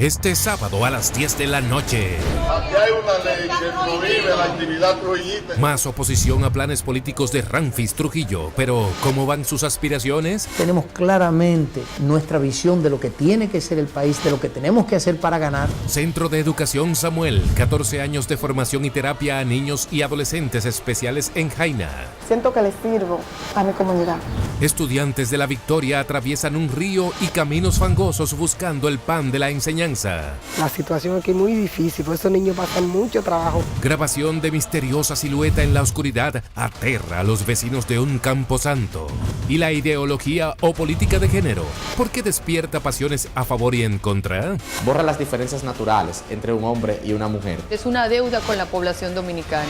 Este sábado a las 10 de la noche. Aquí hay una ley que prohíbe la actividad trujillista. Más oposición a planes políticos de Ramfis Trujillo. Pero, ¿cómo van sus aspiraciones? Tenemos claramente nuestra visión de lo que tiene que ser el país, de lo que tenemos que hacer para ganar. Centro de Educación Samuel, 14 años de formación y terapia a niños y adolescentes especiales en Jaina. Siento que les sirvo a mi comunidad. Estudiantes de La Victoria atraviesan un río y caminos fangosos buscando el pan de la enseñanza. La situación aquí es muy difícil, por eso los niños pasan mucho trabajo. Grabación de misteriosa silueta en la oscuridad aterra a los vecinos de un camposanto. ¿Y la ideología o política de género? ¿Por qué despierta pasiones a favor y en contra? Borra las diferencias naturales entre un hombre y una mujer. Es una deuda con la población dominicana.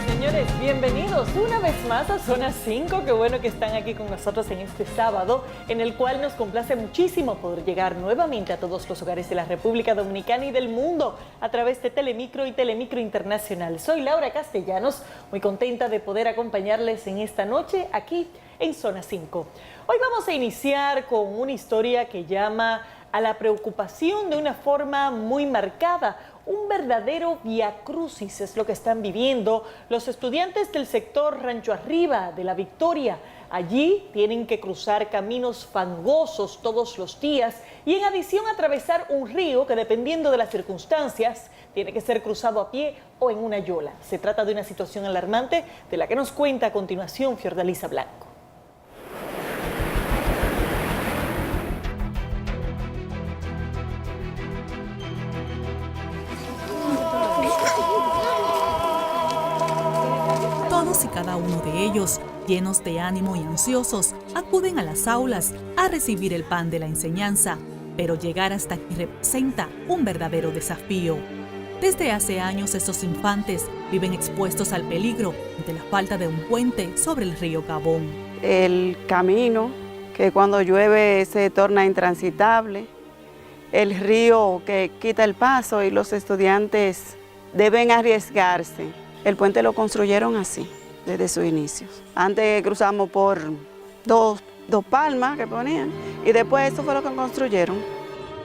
Señores, bienvenidos una vez más a Zona 5. Qué bueno que están aquí con nosotros en este sábado, en el cual nos complace muchísimo poder llegar nuevamente a todos los hogares de la República Dominicana y del mundo a través de Telemicro y Telemicro Internacional. Soy Laura Castellanos, muy contenta de poder acompañarles en esta noche aquí en Zona 5. Hoy vamos a iniciar con una historia que llama a la preocupación de una forma muy marcada. Un verdadero viacrucis es lo que están viviendo los estudiantes del sector Rancho Arriba de La Victoria. Allí tienen que cruzar caminos fangosos todos los días y en adición atravesar un río que, dependiendo de las circunstancias, tiene que ser cruzado a pie o en una yola. Se trata de una situación alarmante de la que nos cuenta a continuación Fiordalisa Blanco. Todos y cada uno de ellos, llenos de ánimo y ansiosos, acuden a las aulas a recibir el pan de la enseñanza, pero llegar hasta aquí representa un verdadero desafío. Desde hace años estos infantes viven expuestos al peligro ante la falta de un puente sobre el río Gabón. El camino que cuando llueve se torna intransitable, el río que quita el paso y los estudiantes deben arriesgarse. El puente lo construyeron así, desde sus inicios. Antes cruzamos por dos palmas que ponían y después eso fue lo que construyeron.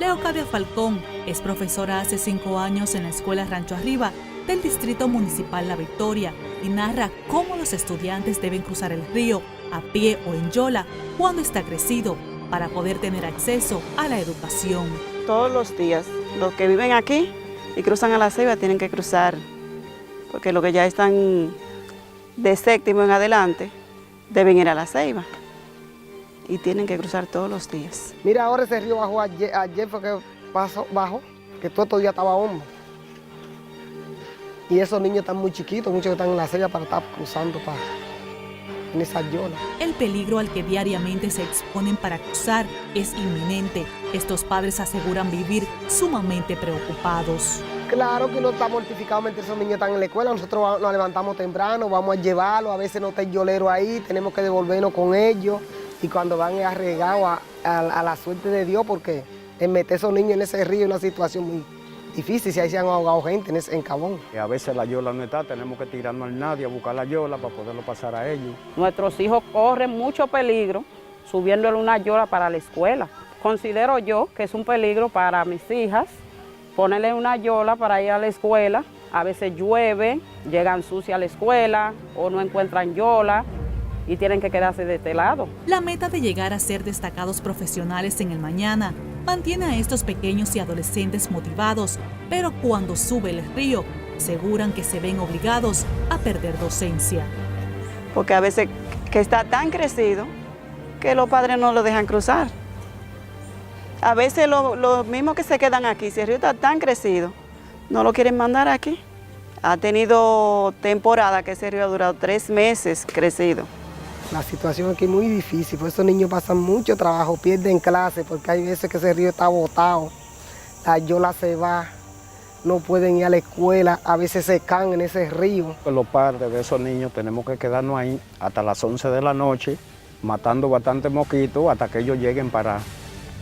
Leocadia Falcón es profesora hace 5 años en la Escuela Rancho Arriba del Distrito Municipal La Victoria y narra cómo los estudiantes deben cruzar el río a pie o en yola cuando está crecido para poder tener acceso a la educación. Todos los días, los que viven aquí y cruzan a La Ceiba tienen que cruzar, porque los que ya están de séptimo en adelante deben ir a La Ceiba y tienen que cruzar todos los días. Mira, ahora ese río bajó ayer fue que bajó, que todo estos días estaba hondo. Y esos niños están muy chiquitos, muchos que están en La Ceiba para estar cruzando en esa yola. El peligro al que diariamente se exponen para cruzar es inminente. Estos padres aseguran vivir sumamente preocupados. Claro que uno está mortificado mientras esos niños están en la escuela. Nosotros nos levantamos temprano, vamos a llevarlos, a veces no está el yolero ahí, tenemos que devolvernos con ellos. Y cuando van arriesgados a la suerte de Dios, porque meter a esos niños en ese río es una situación muy difícil, si ahí se han ahogado gente en Cabón. Y a veces la yola no está, tenemos que tirarnos al nadie a buscar la yola para poderlo pasar a ellos. Nuestros hijos corren mucho peligro subiéndole una yola para la escuela. Considero yo que es un peligro para mis hijas ponerle una yola para ir a la escuela. A veces llueve, llegan sucias a la escuela o no encuentran yola y tienen que quedarse de este lado. La meta de llegar a ser destacados profesionales en el mañana mantiene a estos pequeños y adolescentes motivados, pero cuando sube el río, aseguran que se ven obligados a perder docencia. Porque a veces que está tan crecido que los padres no lo dejan cruzar. A veces los mismos que se quedan aquí, si el río está tan crecido, no lo quieren mandar aquí. Ha tenido temporada que ese río ha durado 3 meses crecido. La situación aquí es muy difícil, por eso los niños pasan mucho trabajo, pierden clase, porque hay veces que ese río está botado, la yola se va, no pueden ir a la escuela, a veces se caen en ese río. Los padres de esos niños tenemos que quedarnos ahí hasta las 11 de la noche, matando bastantes mosquitos hasta que ellos lleguen para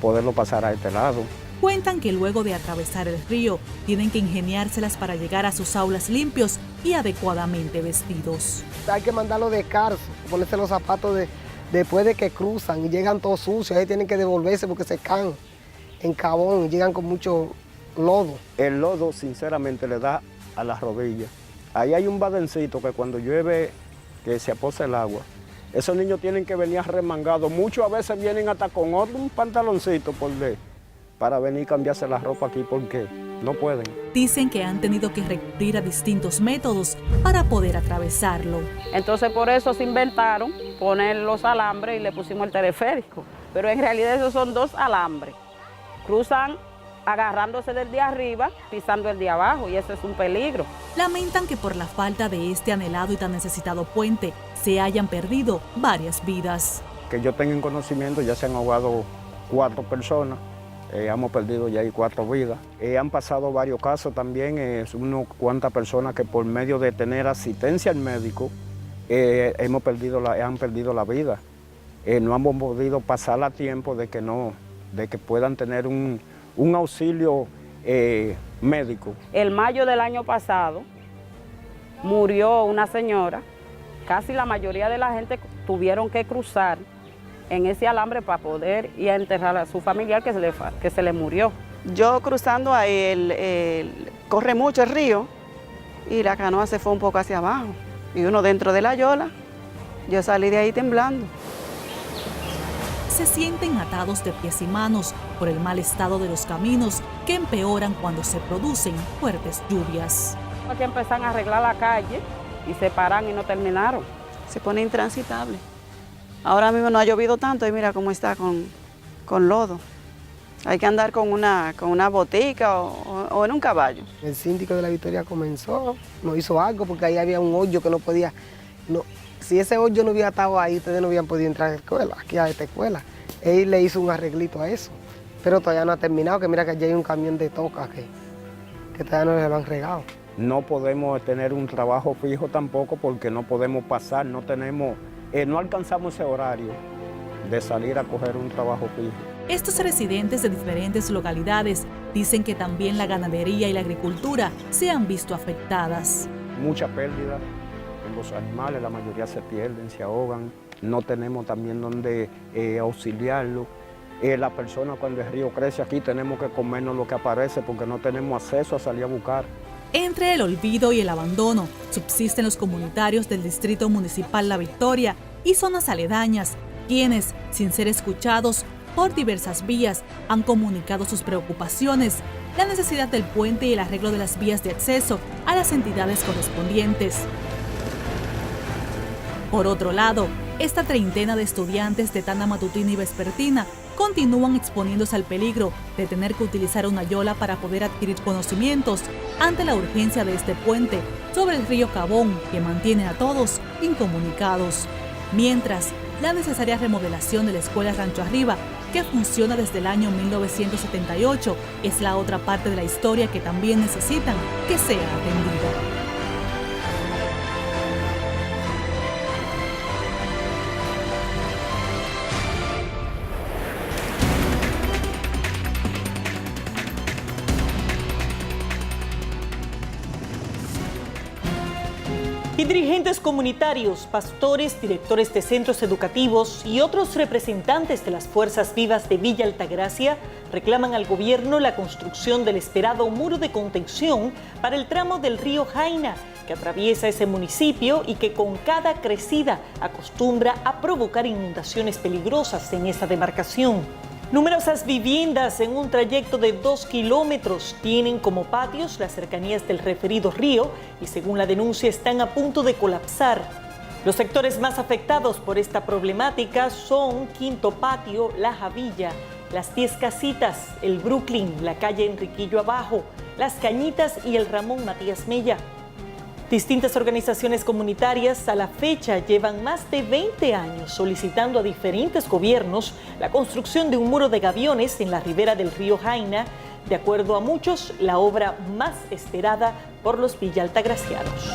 poderlo pasar a este lado. Cuentan que luego de atravesar el río, tienen que ingeniárselas para llegar a sus aulas limpios y adecuadamente vestidos. Hay que mandarlo descalzo, ponerse los zapatos después de que cruzan y llegan todos sucios, ahí tienen que devolverse porque se caen en Cabón y llegan con mucho lodo. El lodo, sinceramente, le da a las rodillas. Ahí hay un badencito que cuando llueve, que se aposa el agua, esos niños tienen que venir remangados. Muchos a veces vienen hasta con otro un pantaloncito para venir a cambiarse la ropa aquí porque no pueden. Dicen que han tenido que recurrir a distintos métodos para poder atravesarlo. Entonces por eso se inventaron poner los alambres y le pusimos el teleférico. Pero en realidad esos son 2 alambres. Cruzan agarrándose del de arriba, pisando el de abajo, y eso es un peligro. Lamentan que por la falta de este anhelado y tan necesitado puente se hayan perdido varias vidas. Que yo tenga en conocimiento, ya se han ahogado 4 personas. Hemos perdido ya ahí 4 vidas. Han pasado varios casos también, unas cuantas personas que por medio de tener asistencia al médico han perdido la vida. No hemos podido pasar a tiempo de que puedan tener un auxilio médico. El mayo del año pasado murió una señora, casi la mayoría de la gente tuvieron que cruzar en ese alambre para poder ir a enterrar a su familiar que se le murió. Yo cruzando ahí, corre mucho el río y la canoa se fue un poco hacia abajo. Y uno dentro de la yola, yo salí de ahí temblando. Se sienten atados de pies y manos por el mal estado de los caminos que empeoran cuando se producen fuertes lluvias. Aquí empezaron a arreglar la calle y se paran y no terminaron. Se pone intransitable. Ahora mismo no ha llovido tanto y mira cómo está con lodo. Hay que andar con una botica o en un caballo. El síndico de La Victoria comenzó, nos hizo algo porque ahí había un hoyo que no podía... si ese hoyo no hubiera estado ahí, ustedes no hubieran podido entrar a la escuela, aquí a esta escuela. Él le hizo un arreglito a eso, pero todavía no ha terminado, que mira que allí hay un camión de toca que todavía no le lo han regado. No podemos tener un trabajo fijo tampoco porque no podemos pasar, no alcanzamos ese horario de salir a coger un trabajo fijo. Estos residentes de diferentes localidades dicen que también la ganadería y la agricultura se han visto afectadas. Mucha pérdida en los animales, la mayoría se pierden, se ahogan, no tenemos también donde auxiliarlo. La persona cuando el río crece aquí tenemos que comernos lo que aparece porque no tenemos acceso a salir a buscar. Entre el olvido y el abandono subsisten los comunitarios del Distrito Municipal La Victoria y zonas aledañas, quienes, sin ser escuchados por diversas vías, han comunicado sus preocupaciones, la necesidad del puente y el arreglo de las vías de acceso a las entidades correspondientes. Por otro lado, esta treintena de estudiantes de tanda matutina y vespertina continúan exponiéndose al peligro de tener que utilizar una yola para poder adquirir conocimientos ante la urgencia de este puente sobre el río Cabón que mantiene a todos incomunicados. Mientras, la necesaria remodelación de la Escuela Rancho Arriba, que funciona desde el año 1978, es la otra parte de la historia que también necesitan que sea atendida. Y dirigentes comunitarios, pastores, directores de centros educativos y otros representantes de las fuerzas vivas de Villa Altagracia reclaman al gobierno la construcción del esperado muro de contención para el tramo del río Jaina, que atraviesa ese municipio y que con cada crecida acostumbra a provocar inundaciones peligrosas en esa demarcación. Numerosas viviendas en un trayecto de 2 kilómetros tienen como patios las cercanías del referido río y según la denuncia están a punto de colapsar. Los sectores más afectados por esta problemática son Quinto Patio, La Javilla, Las 10 Casitas, el Brooklyn, la calle Enriquillo Abajo, Las Cañitas y el Ramón Matías Mella. Distintas organizaciones comunitarias a la fecha llevan más de 20 años solicitando a diferentes gobiernos la construcción de un muro de gaviones en la ribera del río Jaina, de acuerdo a muchos, la obra más esperada por los villaltagracianos.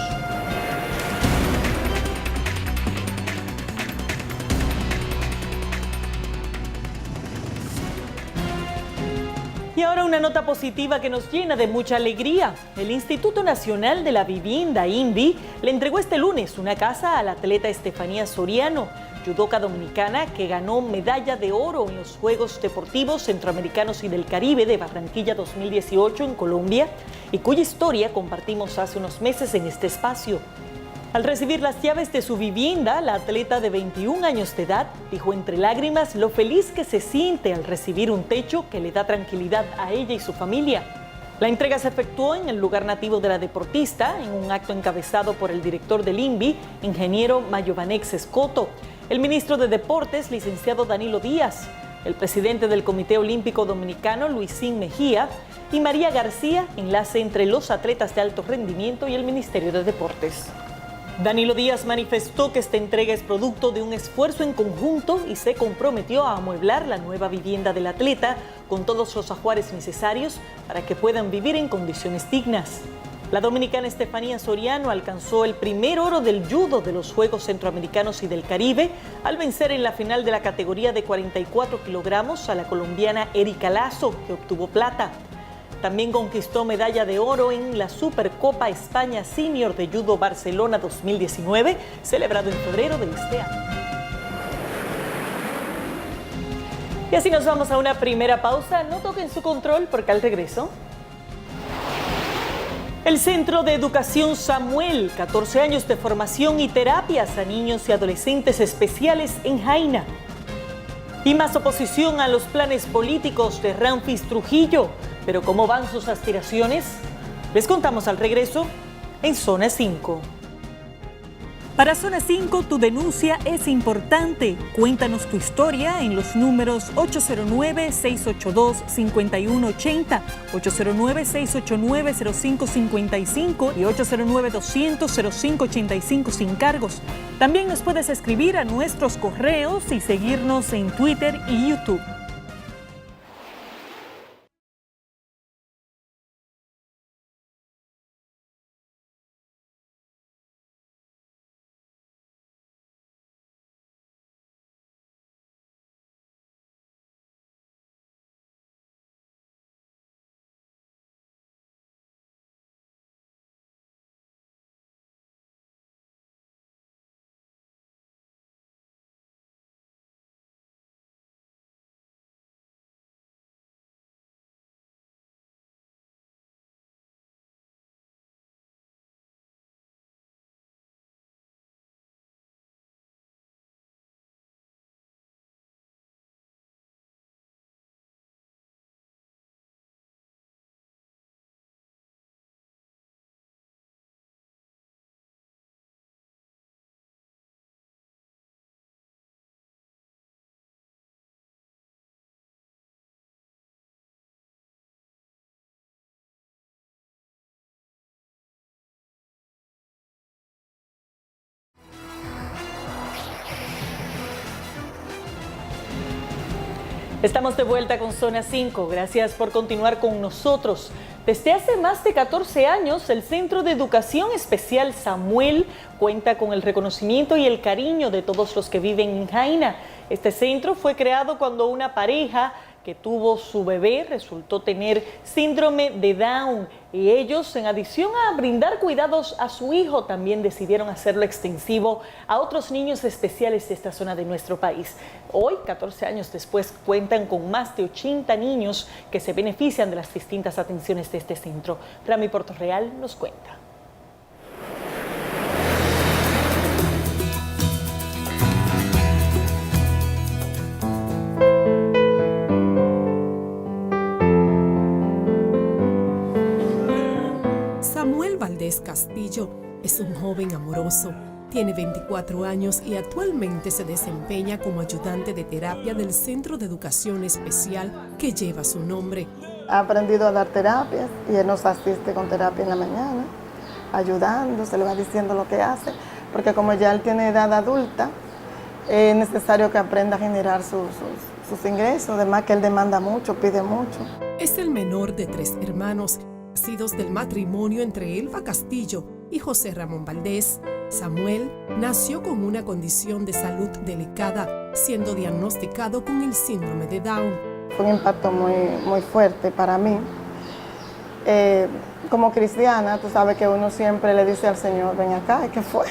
Y ahora una nota positiva que nos llena de mucha alegría. El Instituto Nacional de la Vivienda, INVI, le entregó este lunes una casa a la atleta Estefanía Soriano, judoka dominicana que ganó medalla de oro en los Juegos Deportivos Centroamericanos y del Caribe de Barranquilla 2018 en Colombia y cuya historia compartimos hace unos meses en este espacio. Al recibir las llaves de su vivienda, la atleta de 21 años de edad dijo entre lágrimas lo feliz que se siente al recibir un techo que le da tranquilidad a ella y su familia. La entrega se efectuó en el lugar nativo de la deportista, en un acto encabezado por el director del INVI, ingeniero Mayovanex Escoto, el ministro de Deportes, licenciado Danilo Díaz, el presidente del Comité Olímpico Dominicano, Luisín Mejía, y María García, enlace entre los atletas de alto rendimiento y el Ministerio de Deportes. Danilo Díaz manifestó que esta entrega es producto de un esfuerzo en conjunto y se comprometió a amueblar la nueva vivienda del atleta con todos los ajuares necesarios para que puedan vivir en condiciones dignas. La dominicana Estefanía Soriano alcanzó el primer oro del judo de los Juegos Centroamericanos y del Caribe al vencer en la final de la categoría de 44 kilogramos a la colombiana Erika Lazo, que obtuvo plata. También conquistó medalla de oro en la Supercopa España Senior de Judo Barcelona 2019, celebrado en febrero de este año. Y así nos vamos a una primera pausa. No toquen su control porque al regreso... El Centro de Educación Samuel, 14 años de formación y terapias a niños y adolescentes especiales en Jaina. Y más oposición a los planes políticos de Ramfis Trujillo. Pero ¿cómo van sus aspiraciones? Les contamos al regreso en Zona 5. Para Zona 5, tu denuncia es importante. Cuéntanos tu historia en los números 809-682-5180, 809-689-0555 y 809-200-0585 sin cargos. También nos puedes escribir a nuestros correos y seguirnos en Twitter y YouTube. Estamos de vuelta con Zona 5. Gracias por continuar con nosotros. Desde hace más de 14 años, el Centro de Educación Especial Samuel cuenta con el reconocimiento y el cariño de todos los que viven en Jaina. Este centro fue creado cuando una pareja que tuvo su bebé resultó tener síndrome de Down y ellos, en adición a brindar cuidados a su hijo, también decidieron hacerlo extensivo a otros niños especiales de esta zona de nuestro país. Hoy, 14 años después, cuentan con más de 80 niños que se benefician de las distintas atenciones de este centro. Rami Portorreal nos cuenta. Samuel Valdés Castillo es un joven amoroso, tiene 24 años y actualmente se desempeña como ayudante de terapia del Centro de Educación Especial que lleva su nombre. Ha aprendido a dar terapias y él nos asiste con terapia en la mañana, ayudando, se le va diciendo lo que hace, porque como ya él tiene edad adulta, es necesario que aprenda a generar sus ingresos, además que él demanda mucho, pide mucho. Es el menor de 3 hermanos, nacidos del matrimonio entre Elba Castillo y José Ramón Valdés. Samuel nació con una condición de salud delicada, siendo diagnosticado con el síndrome de Down. Fue un impacto muy fuerte para mí. Como cristiana, tú sabes que uno siempre le dice al Señor, ven acá, ¿qué fue?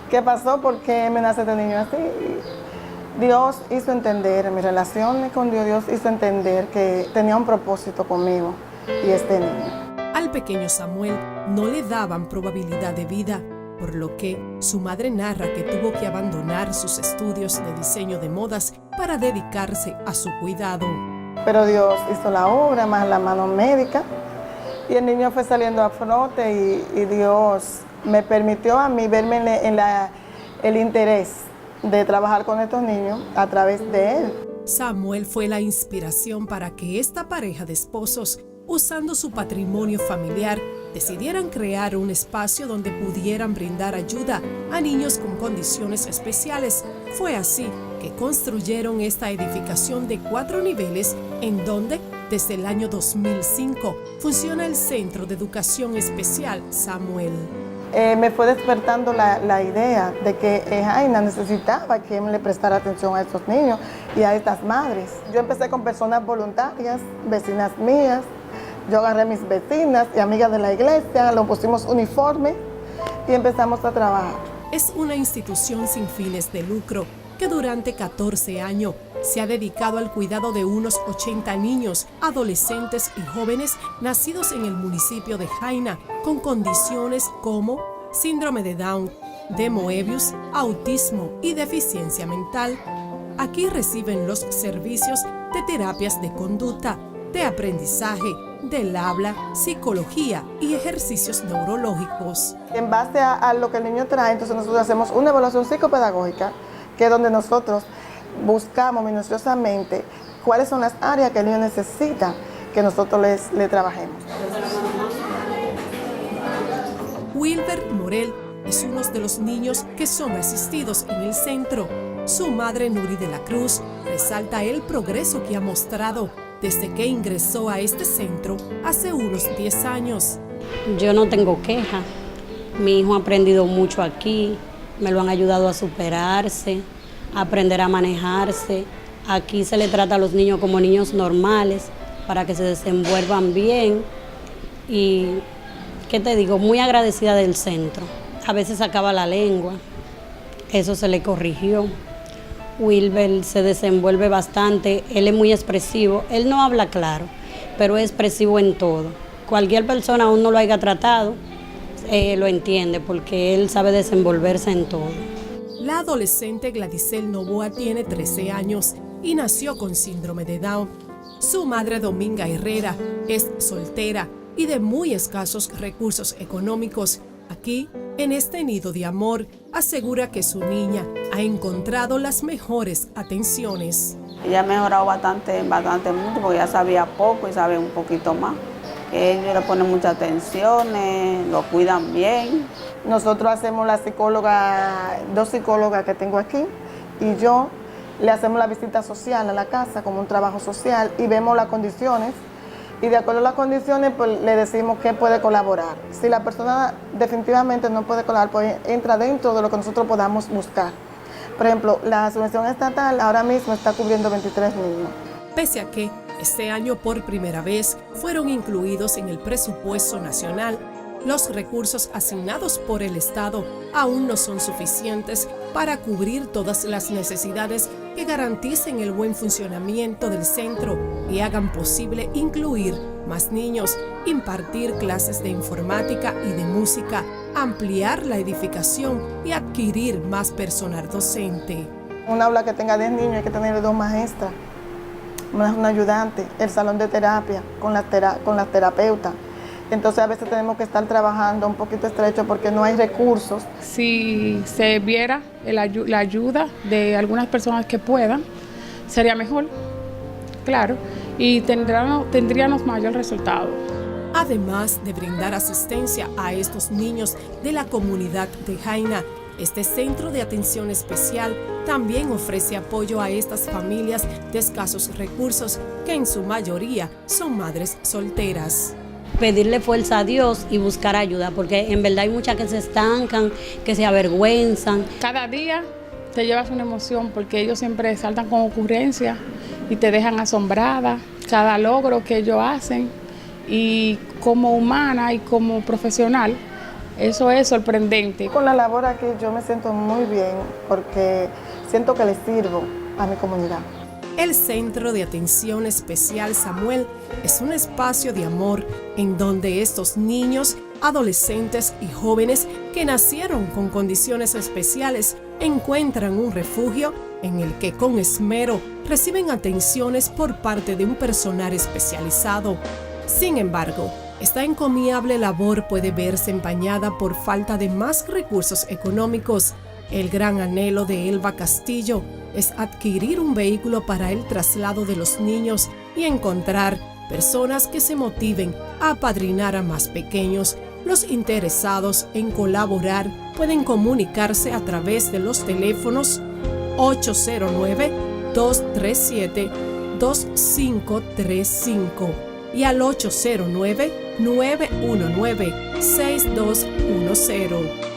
¿Qué pasó? ¿Por qué me nace este niño así? Dios hizo entender, mi relación con Dios hizo entender que tenía un propósito conmigo y este niño. Al pequeño Samuel no le daban probabilidad de vida, por lo que su madre narra que tuvo que abandonar sus estudios de diseño de modas para dedicarse a su cuidado. Pero Dios hizo la obra, más la mano médica, y el niño fue saliendo a flote y Dios me permitió a mí verme en el interés de trabajar con estos niños a través de él. Samuel fue la inspiración para que esta pareja de esposos, usando su patrimonio familiar, decidieran crear un espacio donde pudieran brindar ayuda a niños con condiciones especiales. Fue así que construyeron esta edificación de 4 niveles en donde, desde el año 2005, funciona el Centro de Educación Especial Samuel. Me fue despertando la idea de que Jaina necesitaba que le prestara atención a estos niños y a estas madres. Yo empecé con personas voluntarias, vecinas mías. Yo agarré a mis vecinas y amigas de la iglesia, lo pusimos uniforme y empezamos a trabajar. Es una institución sin fines de lucro que durante 14 años se ha dedicado al cuidado de unos 80 niños, adolescentes y jóvenes nacidos en el municipio de Jaina con condiciones como síndrome de Down, de Moebius, autismo y deficiencia mental. Aquí reciben los servicios de terapias de conducta, de aprendizaje, del habla, psicología y ejercicios neurológicos. En base a lo que el niño trae, entonces nosotros hacemos una evaluación psicopedagógica, que es donde nosotros buscamos minuciosamente cuáles son las áreas que el niño necesita que nosotros le trabajemos. Wilber Morel es uno de los niños que son asistidos en el centro. Su madre, Nuri de la Cruz, resalta el progreso que ha mostrado desde que ingresó a este centro hace unos 10 años. Yo no tengo queja. Mi hijo ha aprendido mucho aquí, me lo han ayudado a superarse, a aprender a manejarse. Aquí se le trata a los niños como niños normales para que se desenvuelvan bien. Y, ¿qué te digo? Muy agradecida del centro. A veces sacaba la lengua, eso se le corrigió. Wilber se desenvuelve bastante, él es muy expresivo, él no habla claro, pero es expresivo en todo. Cualquier persona aún no lo haya tratado, lo entiende porque él sabe desenvolverse en todo. La adolescente Gladysel Novoa tiene 13 años y nació con síndrome de Down. Su madre Dominga Herrera es soltera y de muy escasos recursos económicos. Aquí, en este nido de amor, asegura que su niña ha encontrado las mejores atenciones. Ella ha mejorado bastante mucho porque ya sabía poco y sabe un poquito más. Ellos le ponen mucha atención, lo cuidan bien. Nosotros hacemos la psicóloga, 2 psicólogas que tengo aquí y yo le hacemos la visita social a la casa como un trabajo social y vemos las condiciones. Y de acuerdo a las condiciones, pues le decimos que puede colaborar. Si la persona definitivamente no puede colaborar, pues entra dentro de lo que nosotros podamos buscar. Por ejemplo, la subvención estatal ahora mismo está cubriendo 23 niños. Pese a que este año por primera vez fueron incluidos en el presupuesto nacional, los recursos asignados por el Estado aún no son suficientes para cubrir todas las necesidades que garanticen el buen funcionamiento del centro y hagan posible incluir más niños, impartir clases de informática y de música, ampliar la edificación y adquirir más personal docente. Un aula que tenga 10 niños hay que tener 2 maestras, un ayudante, el salón de terapia con las terapeutas. Entonces a veces tenemos que estar trabajando un poquito estrecho porque no hay recursos. Si se viera la ayuda de algunas personas que puedan, sería mejor, claro, y tendríamos mayor resultado. Además de brindar asistencia a estos niños de la comunidad de Jaina, este centro de atención especial también ofrece apoyo a estas familias de escasos recursos que en su mayoría son madres solteras. Pedirle fuerza a Dios y buscar ayuda, porque en verdad hay muchas que se estancan, que se avergüenzan. Cada día te llevas una emoción porque ellos siempre saltan con ocurrencias y te dejan asombrada cada logro que ellos hacen, y como humana y como profesional, eso es sorprendente. Con la labor aquí yo me siento muy bien porque siento que le sirvo a mi comunidad. El Centro de Atención Especial Samuel es un espacio de amor en donde estos niños, adolescentes y jóvenes que nacieron con condiciones especiales encuentran un refugio en el que con esmero reciben atenciones por parte de un personal especializado. Sin embargo, esta encomiable labor puede verse empañada por falta de más recursos económicos. El gran anhelo de Elba Castillo es adquirir un vehículo para el traslado de los niños y encontrar personas que se motiven a apadrinar a más pequeños. Los interesados en colaborar pueden comunicarse a través de los teléfonos 809-237-2535 y al 809-919-6210.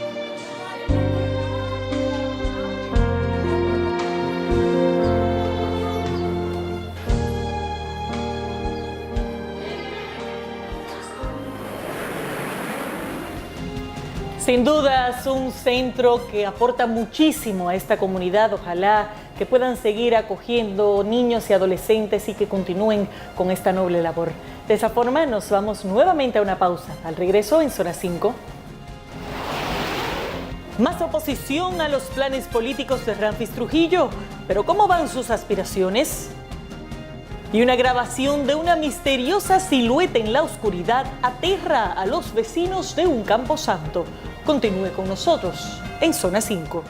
Sin dudas, un centro que aporta muchísimo a esta comunidad. Ojalá que puedan seguir acogiendo niños y adolescentes y que continúen con esta noble labor. De esa forma, nos vamos nuevamente a una pausa. Al regreso, en Zona 5. Más oposición a los planes políticos de Ramfis Trujillo. ¿Pero cómo van sus aspiraciones? Y una grabación de una misteriosa silueta en la oscuridad aterra a los vecinos de un camposanto. Continúe con nosotros en Zona 5.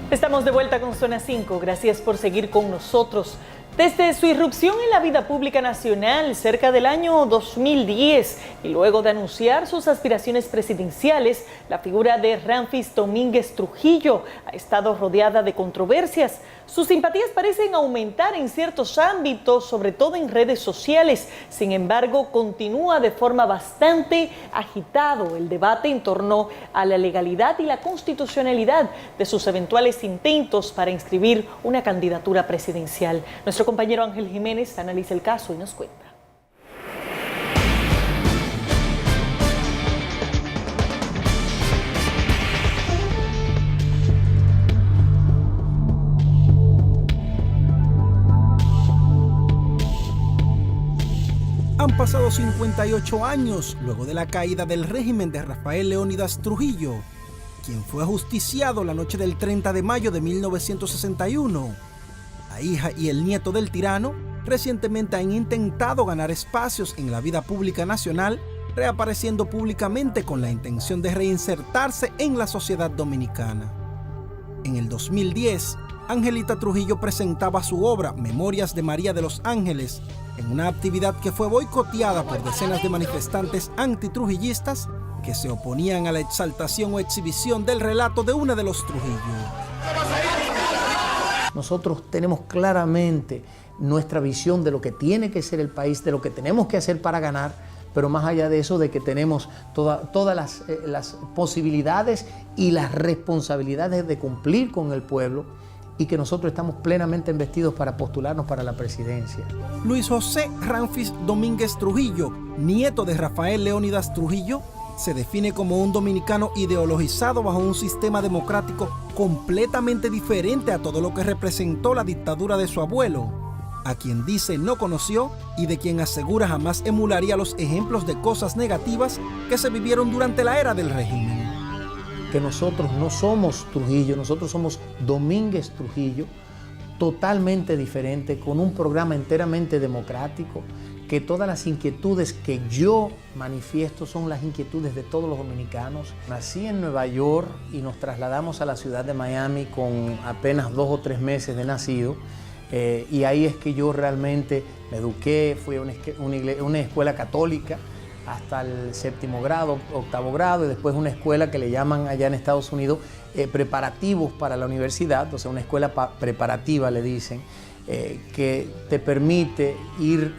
Estamos de vuelta con Zona 5. Gracias por seguir con nosotros. Desde su irrupción en la vida pública nacional cerca del año 2010 y luego de anunciar sus aspiraciones presidenciales, la figura de Ramfis Domínguez Trujillo ha estado rodeada de controversias. Sus simpatías parecen aumentar en ciertos ámbitos, sobre todo en redes sociales. Sin embargo, continúa de forma bastante agitado el debate en torno a la legalidad y la constitucionalidad de sus eventuales intentos para inscribir una candidatura presidencial. Nuestro compañero Ángel Jiménez analiza el caso y nos cuenta. Han pasado 58 años luego de la caída del régimen de Rafael Leónidas Trujillo, quien fue ajusticiado la noche del 30 de mayo de 1961. La hija y el nieto del tirano recientemente han intentado ganar espacios en la vida pública nacional, reapareciendo públicamente con la intención de reinsertarse en la sociedad dominicana. En el 2010, Angelita Trujillo presentaba su obra Memorias de María de los Ángeles en una actividad que fue boicoteada por decenas de manifestantes antitrujillistas que se oponían a la exaltación o exhibición del relato de una de los Trujillo. Nosotros tenemos claramente nuestra visión de lo que tiene que ser el país, de lo que tenemos que hacer para ganar, pero más allá de eso, de que tenemos todas las posibilidades y las responsabilidades de cumplir con el pueblo y que nosotros estamos plenamente investidos para postularnos para la presidencia. Luis José Ramfis Domínguez Trujillo, nieto de Rafael Leónidas Trujillo, se define como un dominicano ideologizado bajo un sistema democrático completamente diferente a todo lo que representó la dictadura de su abuelo, a quien dice no conoció y de quien asegura jamás emularía los ejemplos de cosas negativas que se vivieron durante la era del régimen. Que nosotros no somos Trujillo, nosotros somos Domínguez Trujillo, totalmente diferente, con un programa enteramente democrático, que todas las inquietudes que yo manifiesto son las inquietudes de todos los dominicanos. Nací en Nueva York y nos trasladamos a la ciudad de Miami con apenas 2 o 3 meses de nacido, y ahí es que yo realmente me eduqué, fui a una escuela católica hasta el 7º grado, 8º grado, y después una escuela que le llaman allá en Estados Unidos preparativos para la universidad, o sea, una escuela preparativa le dicen, que te permite ir,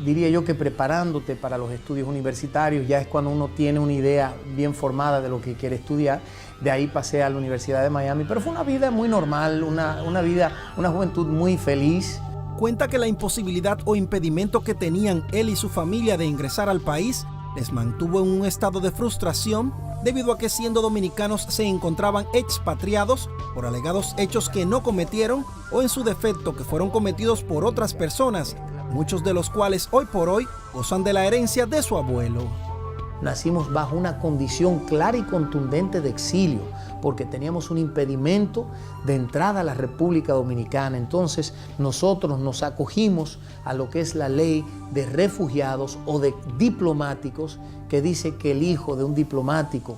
diría yo que preparándote para los estudios universitarios. Ya es cuando uno tiene una idea bien formada de lo que quiere estudiar. De ahí pasé a la Universidad de Miami, pero fue una vida muy normal, una juventud muy feliz. Cuenta que la imposibilidad o impedimento que tenían él y su familia de ingresar al país les mantuvo en un estado de frustración debido a que, siendo dominicanos, se encontraban expatriados por alegados hechos que no cometieron o, en su defecto, que fueron cometidos por otras personas, muchos de los cuales hoy por hoy gozan de la herencia de su abuelo. Nacimos bajo una condición clara y contundente de exilio, porque teníamos un impedimento de entrada a la República Dominicana. Entonces nosotros nos acogimos a lo que es la ley de refugiados o de diplomáticos, que dice que el hijo de un diplomático,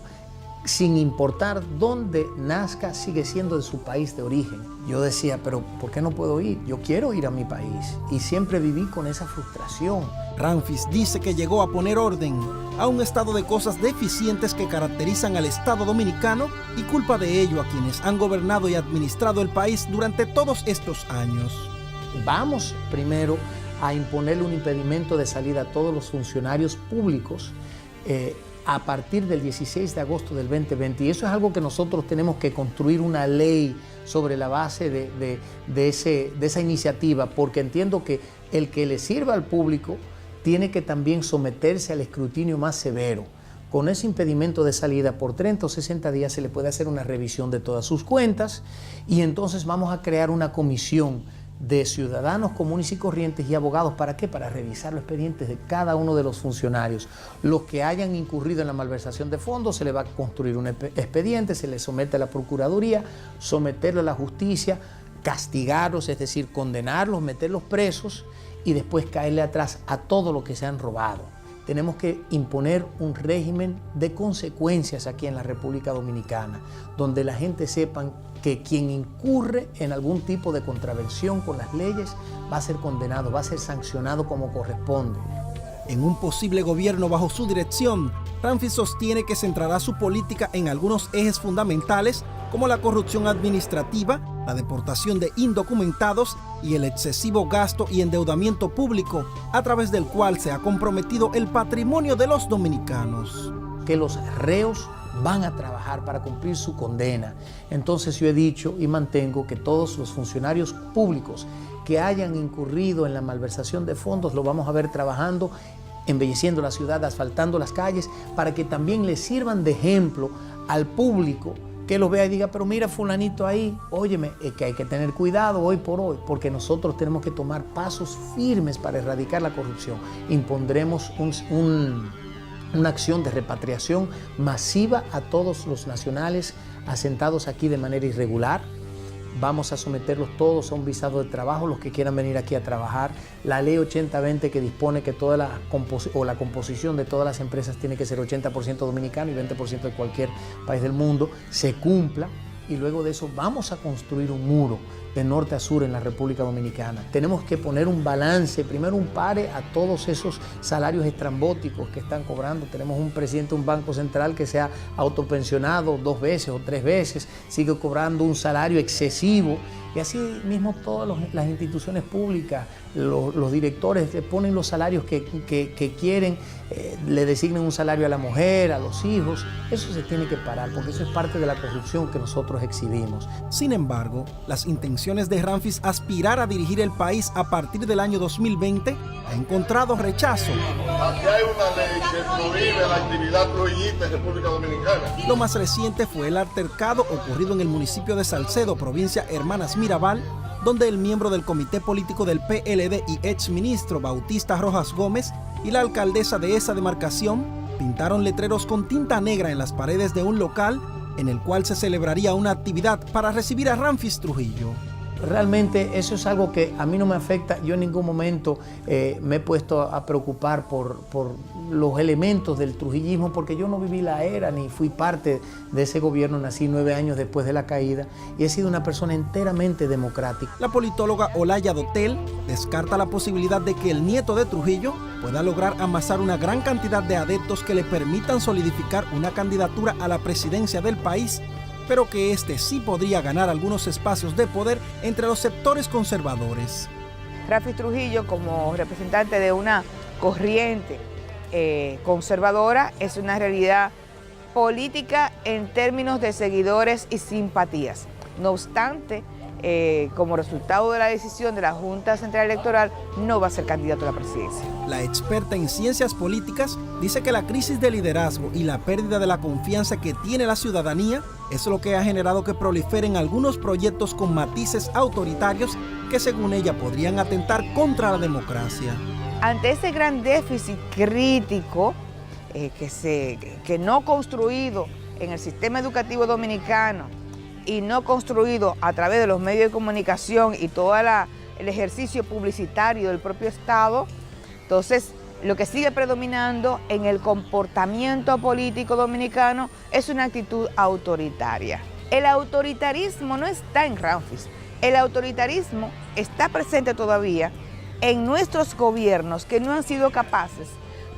sin importar dónde nazca, sigue siendo de su país de origen. Yo decía, pero ¿por qué no puedo ir? Yo quiero ir a mi país, y siempre viví con esa frustración. Ramfis dice que llegó a poner orden a un estado de cosas deficientes que caracterizan al Estado dominicano, y culpa de ello a quienes han gobernado y administrado el país durante todos estos años. Vamos primero a imponerle un impedimento de salida a todos los funcionarios públicos a partir del 16 de agosto del 2020. Y eso es algo que nosotros tenemos que construir una ley sobre la base de esa iniciativa, porque entiendo que el que le sirva al público tiene que también someterse al escrutinio más severo. Con ese impedimento de salida por 30 o 60 días se le puede hacer una revisión de todas sus cuentas, y entonces vamos a crear una comisión de ciudadanos comunes y corrientes y abogados. ¿Para qué? Para revisar los expedientes de cada uno de los funcionarios. Los que hayan incurrido en la malversación de fondos, se le va a construir un expediente, se le somete a la Procuraduría, someterlo a la justicia, castigarlos, es decir, condenarlos, meterlos presos, y después caerle atrás a todo lo que se han robado. Tenemos que imponer un régimen de consecuencias aquí en la República Dominicana, donde la gente sepa que quien incurre en algún tipo de contravención con las leyes va a ser condenado, va a ser sancionado como corresponde. En un posible gobierno bajo su dirección, Ramfis sostiene que centrará su política en algunos ejes fundamentales, como la corrupción administrativa, la deportación de indocumentados y el excesivo gasto y endeudamiento público, a través del cual se ha comprometido el patrimonio de los dominicanos. Que los reos van a trabajar para cumplir su condena. Entonces yo he dicho y mantengo que todos los funcionarios públicos que hayan incurrido en la malversación de fondos lo vamos a ver trabajando, embelleciendo la ciudad, asfaltando las calles, para que también les sirvan de ejemplo al público, que los vea y diga, pero mira fulanito ahí, óyeme, es que hay que tener cuidado hoy por hoy, porque nosotros tenemos que tomar pasos firmes para erradicar la corrupción. Impondremos una acción de repatriación masiva a todos los nacionales asentados aquí de manera irregular. Vamos a someterlos todos a un visado de trabajo, los que quieran venir aquí a trabajar. La ley 8020, que dispone que toda la composición de todas las empresas tiene que ser 80% dominicano y 20% de cualquier país del mundo, se cumpla. Y luego de eso vamos a construir un muro de norte a sur en la República Dominicana. Tenemos que poner un balance, primero un pare a todos esos salarios estrambóticos que están cobrando. Tenemos un presidente de un banco central que se ha autopensionado 2 veces o 3 veces, sigue cobrando un salario excesivo. Y así mismo todas las instituciones públicas, los directores le ponen los salarios que quieren, le designan un salario a la mujer, a los hijos. Eso se tiene que parar porque eso es parte de la corrupción que nosotros exhibimos. Sin embargo, las intenciones de Ramfis aspirar a dirigir el país a partir del año 2020 ha encontrado rechazo. Aquí hay una ley que prohíbe la actividad trujillista en República Dominicana. Lo más reciente fue el altercado ocurrido en el municipio de Salcedo, provincia Hermanas Mirabal, donde el miembro del comité político del PLD y exministro Bautista Rojas Gómez y la alcaldesa de esa demarcación pintaron letreros con tinta negra en las paredes de un local en el cual se celebraría una actividad para recibir a Ramfis Trujillo. Realmente eso es algo que a mí no me afecta. Yo en ningún momento me he puesto a preocupar por los elementos del trujillismo, porque yo no viví la era ni fui parte de ese gobierno. Nací 9 años después de la caída y he sido una persona enteramente democrática. La politóloga Olaya Dotel descarta la posibilidad de que el nieto de Trujillo pueda lograr amasar una gran cantidad de adeptos que le permitan solidificar una candidatura a la presidencia del país, pero que este sí podría ganar algunos espacios de poder entre los sectores conservadores. Ramfis Trujillo, como representante de una corriente conservadora, es una realidad política en términos de seguidores y simpatías. No obstante, como resultado de la decisión de la Junta Central Electoral, no va a ser candidato a la presidencia. La experta en ciencias políticas dice que la crisis de liderazgo y la pérdida de la confianza que tiene la ciudadanía es lo que ha generado que proliferen algunos proyectos con matices autoritarios que, según ella, podrían atentar contra la democracia. Ante ese gran déficit crítico que no construido en el sistema educativo dominicano y no construido a través de los medios de comunicación y todo el ejercicio publicitario del propio Estado, entonces lo que sigue predominando en el comportamiento político dominicano es una actitud autoritaria. El autoritarismo no está en Ramfis, el autoritarismo está presente todavía en nuestros gobiernos que no han sido capaces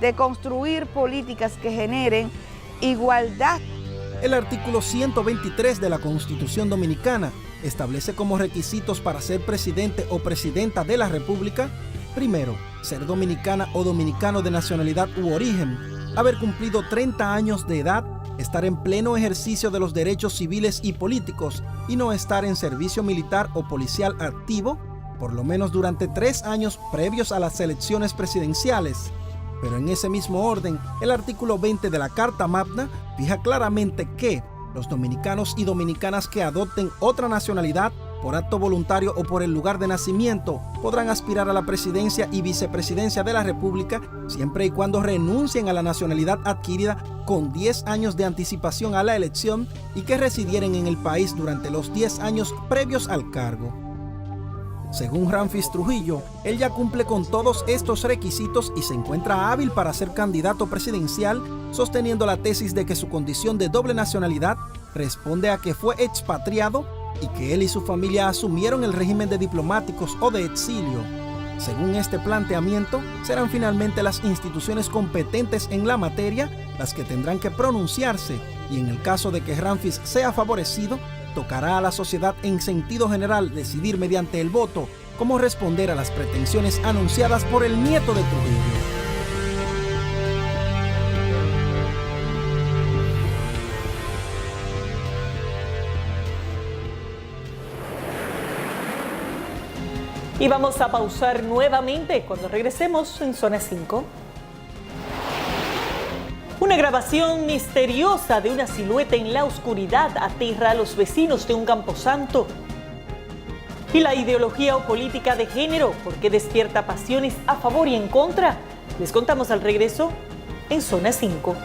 de construir políticas que generen igualdad. El artículo 123 de la Constitución Dominicana establece como requisitos para ser presidente o presidenta de la República: primero, ser dominicana o dominicano de nacionalidad u origen, haber cumplido 30 años de edad, estar en pleno ejercicio de los derechos civiles y políticos y no estar en servicio militar o policial activo, por lo menos durante 3 años previos a las elecciones presidenciales. Pero en ese mismo orden, el artículo 20 de la Carta Magna fija claramente que los dominicanos y dominicanas que adopten otra nacionalidad por acto voluntario o por el lugar de nacimiento podrán aspirar a la presidencia y vicepresidencia de la República siempre y cuando renuncien a la nacionalidad adquirida con 10 años de anticipación a la elección y que residieren en el país durante los 10 años previos al cargo. Según Ramfis Trujillo, él ya cumple con todos estos requisitos y se encuentra hábil para ser candidato presidencial, sosteniendo la tesis de que su condición de doble nacionalidad responde a que fue expatriado y que él y su familia asumieron el régimen de diplomáticos o de exilio. Según este planteamiento, serán finalmente las instituciones competentes en la materia las que tendrán que pronunciarse, y en el caso de que Ramfis sea favorecido, tocará a la sociedad en sentido general decidir mediante el voto cómo responder a las pretensiones anunciadas por el nieto de Trujillo. Y vamos a pausar nuevamente cuando regresemos en Zona 5. Una grabación misteriosa de una silueta en la oscuridad aterra a los vecinos de un camposanto. Y la ideología o política de género, ¿por qué despierta pasiones a favor y en contra? Les contamos al regreso en Zona 5.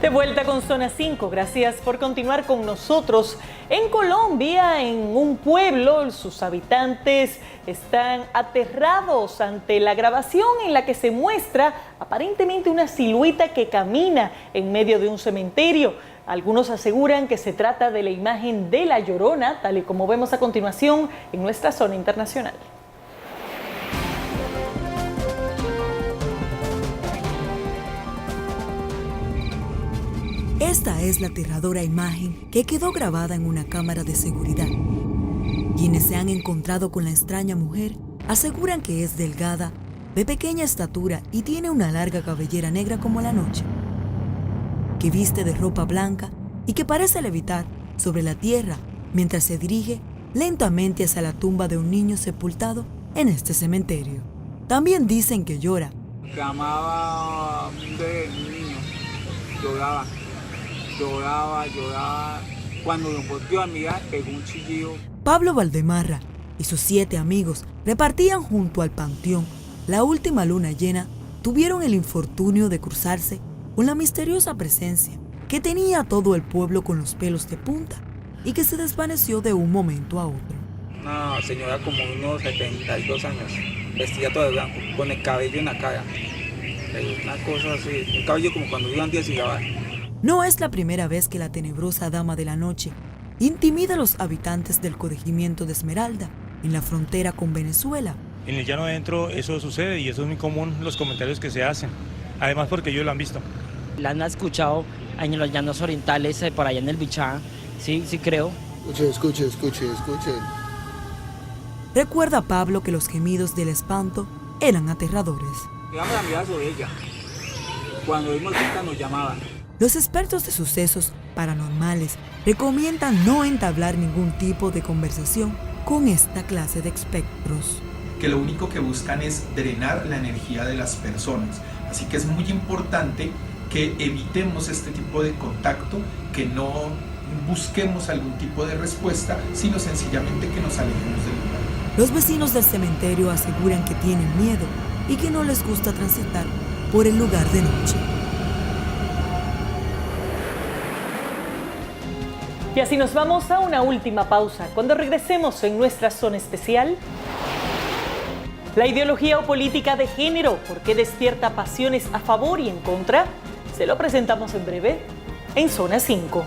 De vuelta con Zona 5, gracias por continuar con nosotros. En Colombia, en un pueblo, sus habitantes están aterrados ante la grabación en la que se muestra aparentemente una silueta que camina en medio de un cementerio. Algunos aseguran que se trata de la imagen de La Llorona, tal y como vemos a continuación en nuestra zona internacional. Esta es la aterradora imagen que quedó grabada en una cámara de seguridad. Quienes se han encontrado con la extraña mujer aseguran que es delgada, de pequeña estatura y tiene una larga cabellera negra como la noche, que viste de ropa blanca y que parece levitar sobre la tierra mientras se dirige lentamente hacia la tumba de un niño sepultado en este cementerio. También dicen que llora. Clamaba de niño, lloraba. Cuando nos volvió a mirar, pegó un chillido. Pablo Valdemarra y sus 7 amigos repartían junto al panteón la última luna llena. Tuvieron el infortunio de cruzarse con la misteriosa presencia que tenía a todo el pueblo con los pelos de punta y que se desvaneció de un momento a otro. Una señora como unos 72 años, vestida toda de blanco, con el cabello en la cara. Una cosa así, un cabello como cuando iban 10 y grabar. No es la primera vez que la tenebrosa dama de la noche intimida a los habitantes del corregimiento de Esmeralda, en la frontera con Venezuela. En el llano adentro eso sucede y eso es muy común los comentarios que se hacen, además porque ellos lo han visto. La han escuchado en los llanos orientales, por allá en el Bichá, sí creo. Escuche. Recuerda Pablo que los gemidos del espanto eran aterradores. Llegamos a mirar sobre ella. Cuando vimos que nos llamaban. Los expertos de sucesos paranormales recomiendan no entablar ningún tipo de conversación con esta clase de espectros. Que lo único que buscan es drenar la energía de las personas. Así que es muy importante que evitemos este tipo de contacto, que no busquemos algún tipo de respuesta, sino sencillamente que nos alejemos del lugar. Los vecinos del cementerio aseguran que tienen miedo y que no les gusta transitar por el lugar de noche. Y así nos vamos a una última pausa. Cuando regresemos en nuestra zona especial, la ideología o política de género, ¿por qué despierta pasiones a favor y en contra? Se lo presentamos en breve en Zona 5.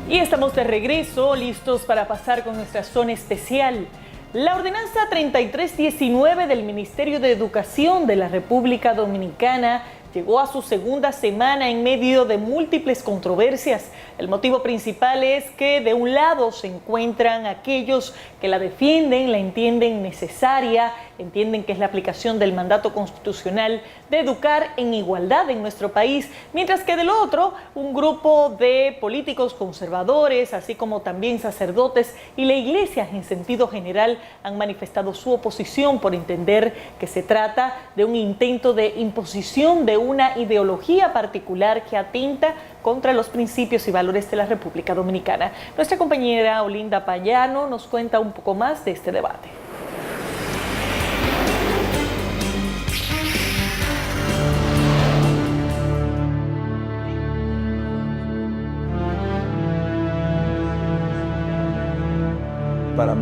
Y estamos de regreso, listos para pasar con nuestra zona especial. La ordenanza 3319 del Ministerio de Educación de la República Dominicana llegó a su segunda semana en medio de múltiples controversias. El motivo principal es que de un lado se encuentran aquellos que la defienden, la entienden necesaria, entienden que es la aplicación del mandato constitucional de educar en igualdad en nuestro país, mientras que del otro, un grupo de políticos conservadores, así como también sacerdotes y la iglesia en sentido general han manifestado su oposición por entender que se trata de un intento de imposición de una ideología particular que atenta contra los principios y valores de la República Dominicana. Nuestra compañera Olinda Payano nos cuenta un poco más de este debate.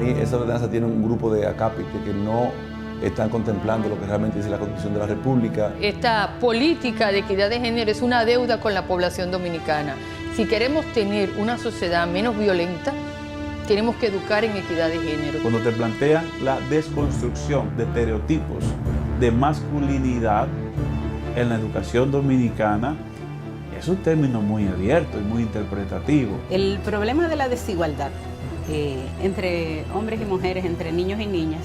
mí esa ordenanza tiene un grupo de acápite que no están contemplando lo que realmente dice la Constitución de la República. Esta política de equidad de género es una deuda con la población dominicana. Si queremos tener una sociedad menos violenta, tenemos que educar en equidad de género. Cuando te plantean la desconstrucción de estereotipos de masculinidad en la educación dominicana, es un término muy abierto y muy interpretativo. El problema de la desigualdad entre hombres y mujeres, entre niños y niñas,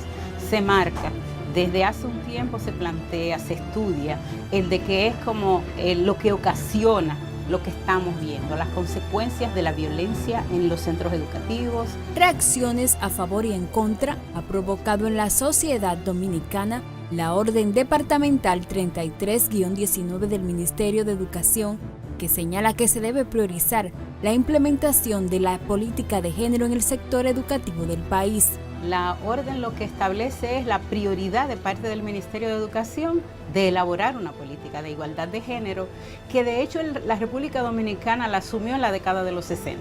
se marca. Desde hace un tiempo se plantea, se estudia, el de que es como lo que ocasiona lo que estamos viendo, las consecuencias de la violencia en los centros educativos. Reacciones a favor y en contra ha provocado en la sociedad dominicana la Orden Departamental 33-19 del Ministerio de Educación, que señala que se debe priorizar la implementación de la política de género en el sector educativo del país. La orden lo que establece es la prioridad de parte del Ministerio de Educación de elaborar una política de igualdad de género, que de hecho la República Dominicana la asumió en la década de los 60.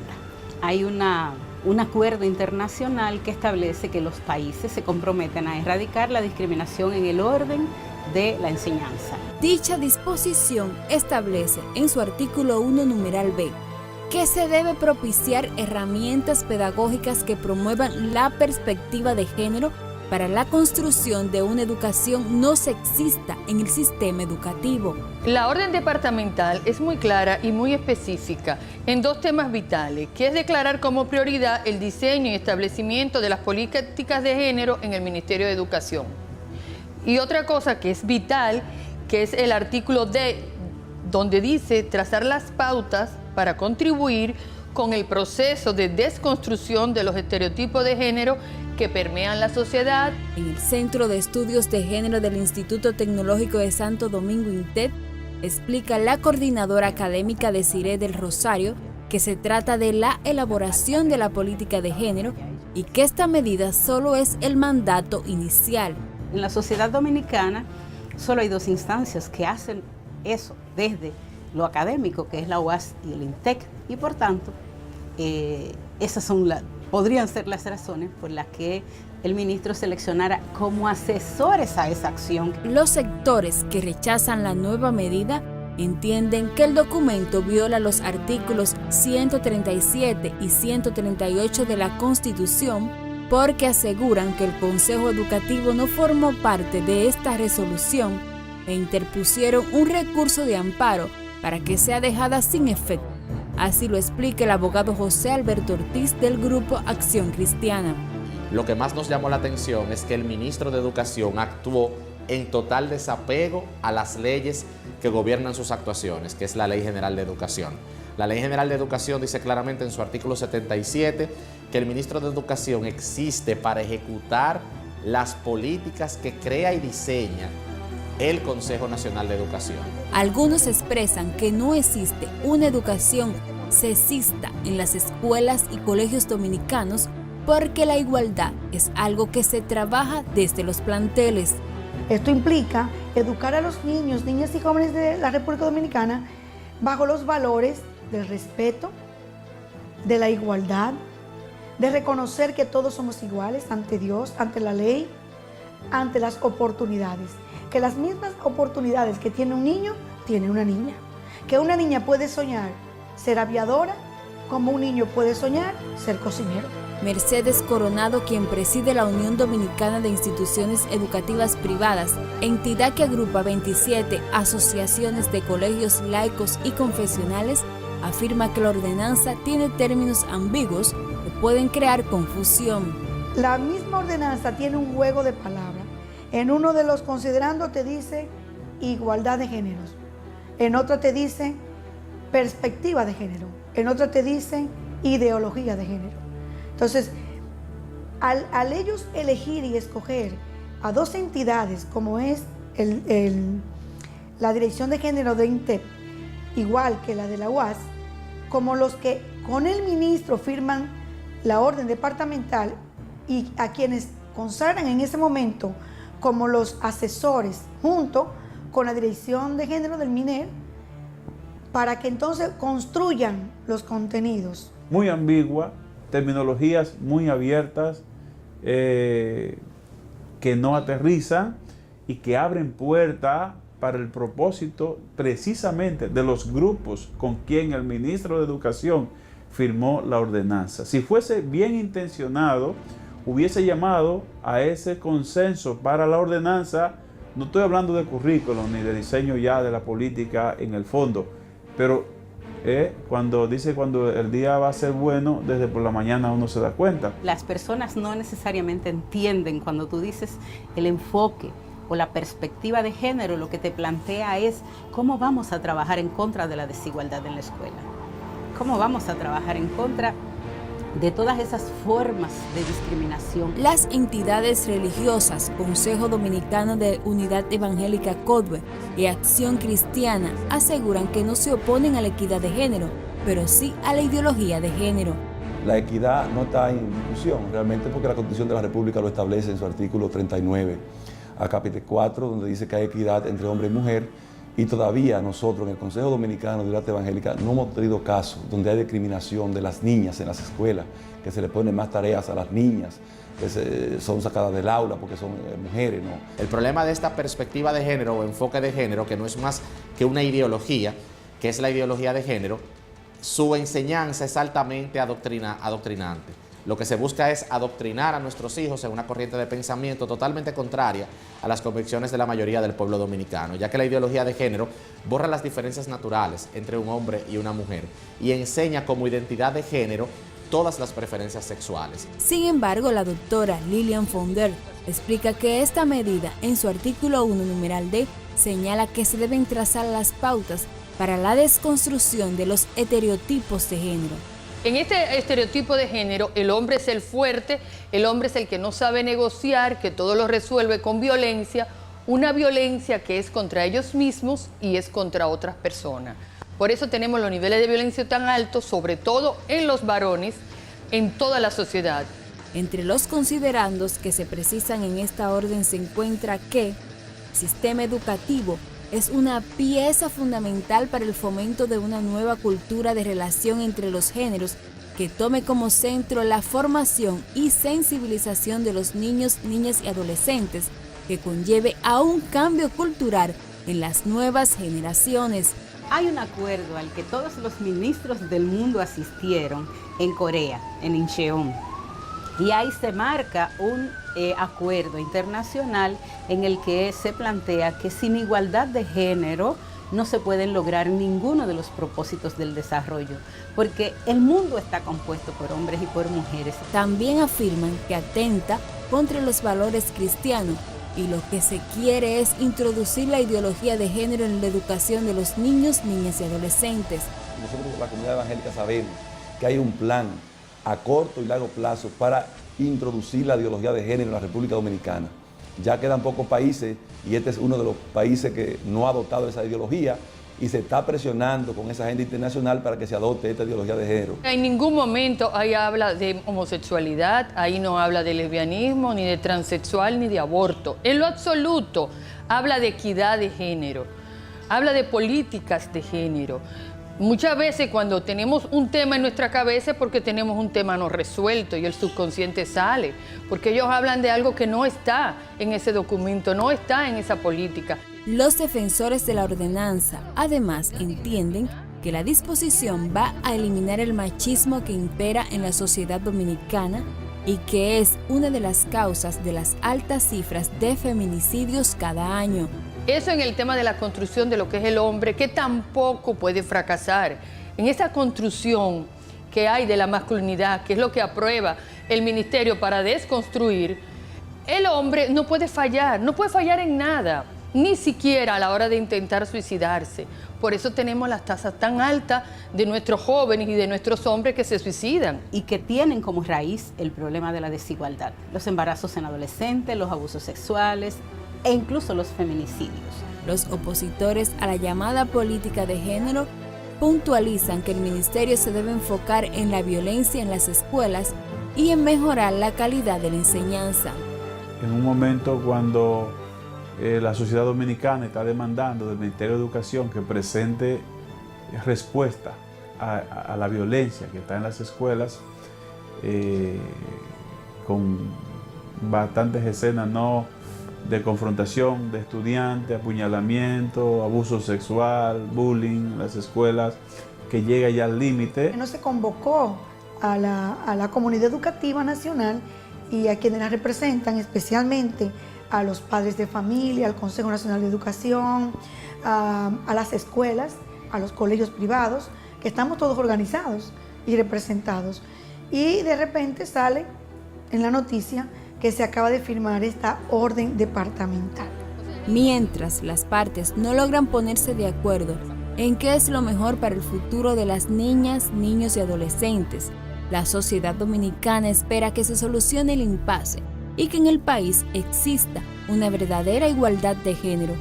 Hay un acuerdo internacional que establece que los países se comprometen a erradicar la discriminación en el orden de la enseñanza. Dicha disposición establece en su artículo 1, numeral B, que se debe propiciar herramientas pedagógicas que promuevan la perspectiva de género para la construcción de una educación no sexista en el sistema educativo. La orden departamental es muy clara y muy específica en dos temas vitales, que es declarar como prioridad el diseño y establecimiento de las políticas de género en el Ministerio de Educación. Y otra cosa que es vital, que es el artículo D, donde dice trazar las pautas para contribuir con el proceso de desconstrucción de los estereotipos de género que permean la sociedad. En el Centro de Estudios de Género del Instituto Tecnológico de Santo Domingo, INTED, explica la coordinadora académica de CIRE del Rosario que se trata de la elaboración de la política de género y que esta medida solo es el mandato inicial. En la sociedad dominicana solo hay dos instancias que hacen eso desde lo académico, que es la UAS y el INTEC, y por tanto, esas podrían ser las razones por las que el ministro seleccionara como asesores a esa acción. Los sectores que rechazan la nueva medida entienden que el documento viola los artículos 137 y 138 de la Constitución porque aseguran que el Consejo Educativo no formó parte de esta resolución e interpusieron un recurso de amparo para que sea dejada sin efecto. Así lo explica el abogado José Alberto Ortiz del Grupo Acción Cristiana. Lo que más nos llamó la atención es que el ministro de Educación actuó en total desapego a las leyes que gobiernan sus actuaciones, que es la Ley General de Educación. La Ley General de Educación dice claramente en su artículo 77 que el ministro de Educación existe para ejecutar las políticas que crea y diseña el Consejo Nacional de Educación. Algunos expresan que no existe una educación sexista en las escuelas y colegios dominicanos porque la igualdad es algo que se trabaja desde los planteles. Esto implica educar a los niños, niñas y jóvenes de la República Dominicana bajo los valores del respeto, de la igualdad, de reconocer que todos somos iguales ante Dios, ante la ley, ante las oportunidades. Que las mismas oportunidades que tiene un niño, tiene una niña. Que una niña puede soñar ser aviadora, como un niño puede soñar ser cocinero. Mercedes Coronado, quien preside la Unión Dominicana de Instituciones Educativas Privadas, entidad que agrupa 27 asociaciones de colegios laicos y confesionales, afirma que la ordenanza tiene términos ambiguos que pueden crear confusión. La misma ordenanza tiene un juego de palabras. En uno de los considerandos te dice igualdad de géneros, en otro te dice perspectiva de género, en otro te dice ideología de género. Entonces, al ellos elegir y escoger a dos entidades como es la Dirección de Género de INTEP, igual que la de la UAS, como los que con el ministro firman la orden departamental y a quienes consagran en ese momento como los asesores junto con la Dirección de Género del MINER para que entonces construyan los contenidos. Muy ambigua, terminologías muy abiertas que no aterrizan y que abren puerta para el propósito precisamente de los grupos con quien el ministro de Educación firmó la ordenanza. Si fuese bien intencionado, hubiese llamado a ese consenso para la ordenanza. No estoy hablando de currículum ni de diseño ya de la política en el fondo, pero cuando el día va a ser bueno, desde por la mañana uno se da cuenta. Las personas no necesariamente entienden cuando tú dices el enfoque o la perspectiva de género. Lo que te plantea es cómo vamos a trabajar en contra de la desigualdad en la escuela, cómo vamos a trabajar en contra de todas esas formas de discriminación. Las entidades religiosas, Consejo Dominicano de Unidad Evangélica CODWE y Acción Cristiana, aseguran que no se oponen a la equidad de género, pero sí a la ideología de género. La equidad no está en discusión realmente, porque la Constitución de la República lo establece en su artículo 39, a capítulo 4, donde dice que hay equidad entre hombre y mujer. Y todavía nosotros en el Consejo Dominicano de Unidad Evangélica no hemos tenido casos donde hay discriminación de las niñas en las escuelas, que se le ponen más tareas a las niñas, que son sacadas del aula porque son mujeres, ¿no? El problema de esta perspectiva de género o enfoque de género, que no es más que una ideología, que es la ideología de género, su enseñanza es altamente adoctrinante. Lo que se busca es adoctrinar a nuestros hijos en una corriente de pensamiento totalmente contraria a las convicciones de la mayoría del pueblo dominicano, ya que la ideología de género borra las diferencias naturales entre un hombre y una mujer y enseña como identidad de género todas las preferencias sexuales. Sin embargo, la doctora Lilian Fonder explica que esta medida, en su artículo 1, numeral D, señala que se deben trazar las pautas para la desconstrucción de los estereotipos de género. En este estereotipo de género, el hombre es el fuerte, el hombre es el que no sabe negociar, que todo lo resuelve con violencia, una violencia que es contra ellos mismos y es contra otras personas. Por eso tenemos los niveles de violencia tan altos, sobre todo en los varones, en toda la sociedad. Entre los considerandos que se precisan en esta orden se encuentra que el sistema educativo es una pieza fundamental para el fomento de una nueva cultura de relación entre los géneros que tome como centro la formación y sensibilización de los niños, niñas y adolescentes, que conlleve a un cambio cultural en las nuevas generaciones. Hay un acuerdo al que todos los ministros del mundo asistieron en Corea, en Incheon, y ahí se marca un acuerdo internacional en el que se plantea que sin igualdad de género no se pueden lograr ninguno de los propósitos del desarrollo, porque el mundo está compuesto por hombres y por mujeres. También afirman que atenta contra los valores cristianos y lo que se quiere es introducir la ideología de género en la educación de los niños, niñas y adolescentes. Nosotros, la comunidad evangélica, sabemos que hay un plan a corto y largo plazo para introducir la ideología de género en la República Dominicana. Ya quedan pocos países y este es uno de los países que no ha adoptado esa ideología y se está presionando con esa agenda internacional para que se adopte esta ideología de género. En ningún momento ahí habla de homosexualidad, ahí no habla de lesbianismo, ni de transexual, ni de aborto. En lo absoluto habla de equidad de género, habla de políticas de género. Muchas veces cuando tenemos un tema en nuestra cabeza es porque tenemos un tema no resuelto y el subconsciente sale, porque ellos hablan de algo que no está en ese documento, no está en esa política. Los defensores de la ordenanza además entienden que la disposición va a eliminar el machismo que impera en la sociedad dominicana y que es una de las causas de las altas cifras de feminicidios cada año. Eso en el tema de la construcción de lo que es el hombre, que tampoco puede fracasar. En esa construcción que hay de la masculinidad, que es lo que aprueba el ministerio para desconstruir, el hombre no puede fallar en nada, ni siquiera a la hora de intentar suicidarse. Por eso tenemos las tasas tan altas de nuestros jóvenes y de nuestros hombres que se suicidan. Y que tienen como raíz el problema de la desigualdad. Los embarazos en adolescentes, los abusos sexuales e incluso los feminicidios. Los opositores a la llamada política de género puntualizan que el ministerio se debe enfocar en la violencia en las escuelas y en mejorar la calidad de la enseñanza. En un momento cuando la sociedad dominicana está demandando del Ministerio de Educación que presente respuesta a la violencia que está en las escuelas con bastantes escenas no de confrontación de estudiantes, apuñalamiento, abuso sexual, bullying en las escuelas, que llega ya al límite. No se convocó a la comunidad educativa nacional y a quienes la representan, especialmente a los padres de familia, al Consejo Nacional de Educación, a las escuelas, a los colegios privados, que estamos todos organizados y representados. Y de repente sale en la noticia que se acaba de firmar esta orden departamental. Mientras las partes no logran ponerse de acuerdo en qué es lo mejor para el futuro de las niñas, niños y adolescentes, la sociedad dominicana espera que se solucione el impasse y que en el país exista una verdadera igualdad de género,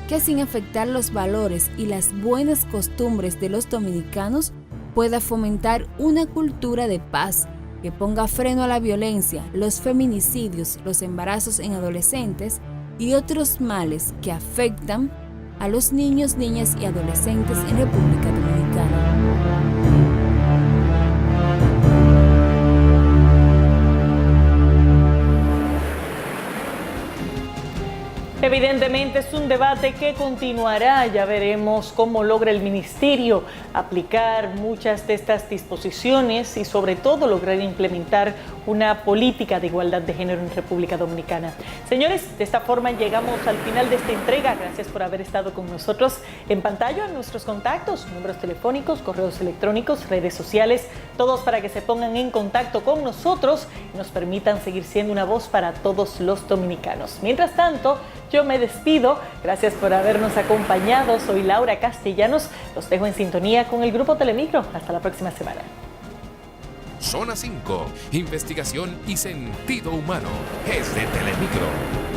que sin afectar los valores y las buenas costumbres de los dominicanos pueda fomentar una cultura de paz que ponga freno a la violencia, los feminicidios, los embarazos en adolescentes y otros males que afectan a los niños, niñas y adolescentes en República Dominicana. Evidentemente es un debate que continuará, ya veremos cómo logra el ministerio aplicar muchas de estas disposiciones y sobre todo lograr implementar una política de igualdad de género en República Dominicana. Señores, de esta forma llegamos al final de esta entrega. Gracias por haber estado con nosotros. En pantalla nuestros contactos, números telefónicos, correos electrónicos, redes sociales, todos para que se pongan en contacto con nosotros y nos permitan seguir siendo una voz para todos los dominicanos. Mientras tanto, yo me despido. Gracias por habernos acompañado. Soy Laura Castellanos. Los dejo en sintonía con el Grupo Telemicro. Hasta la próxima semana. Zona 5, investigación y sentido humano. Es de Telemicro.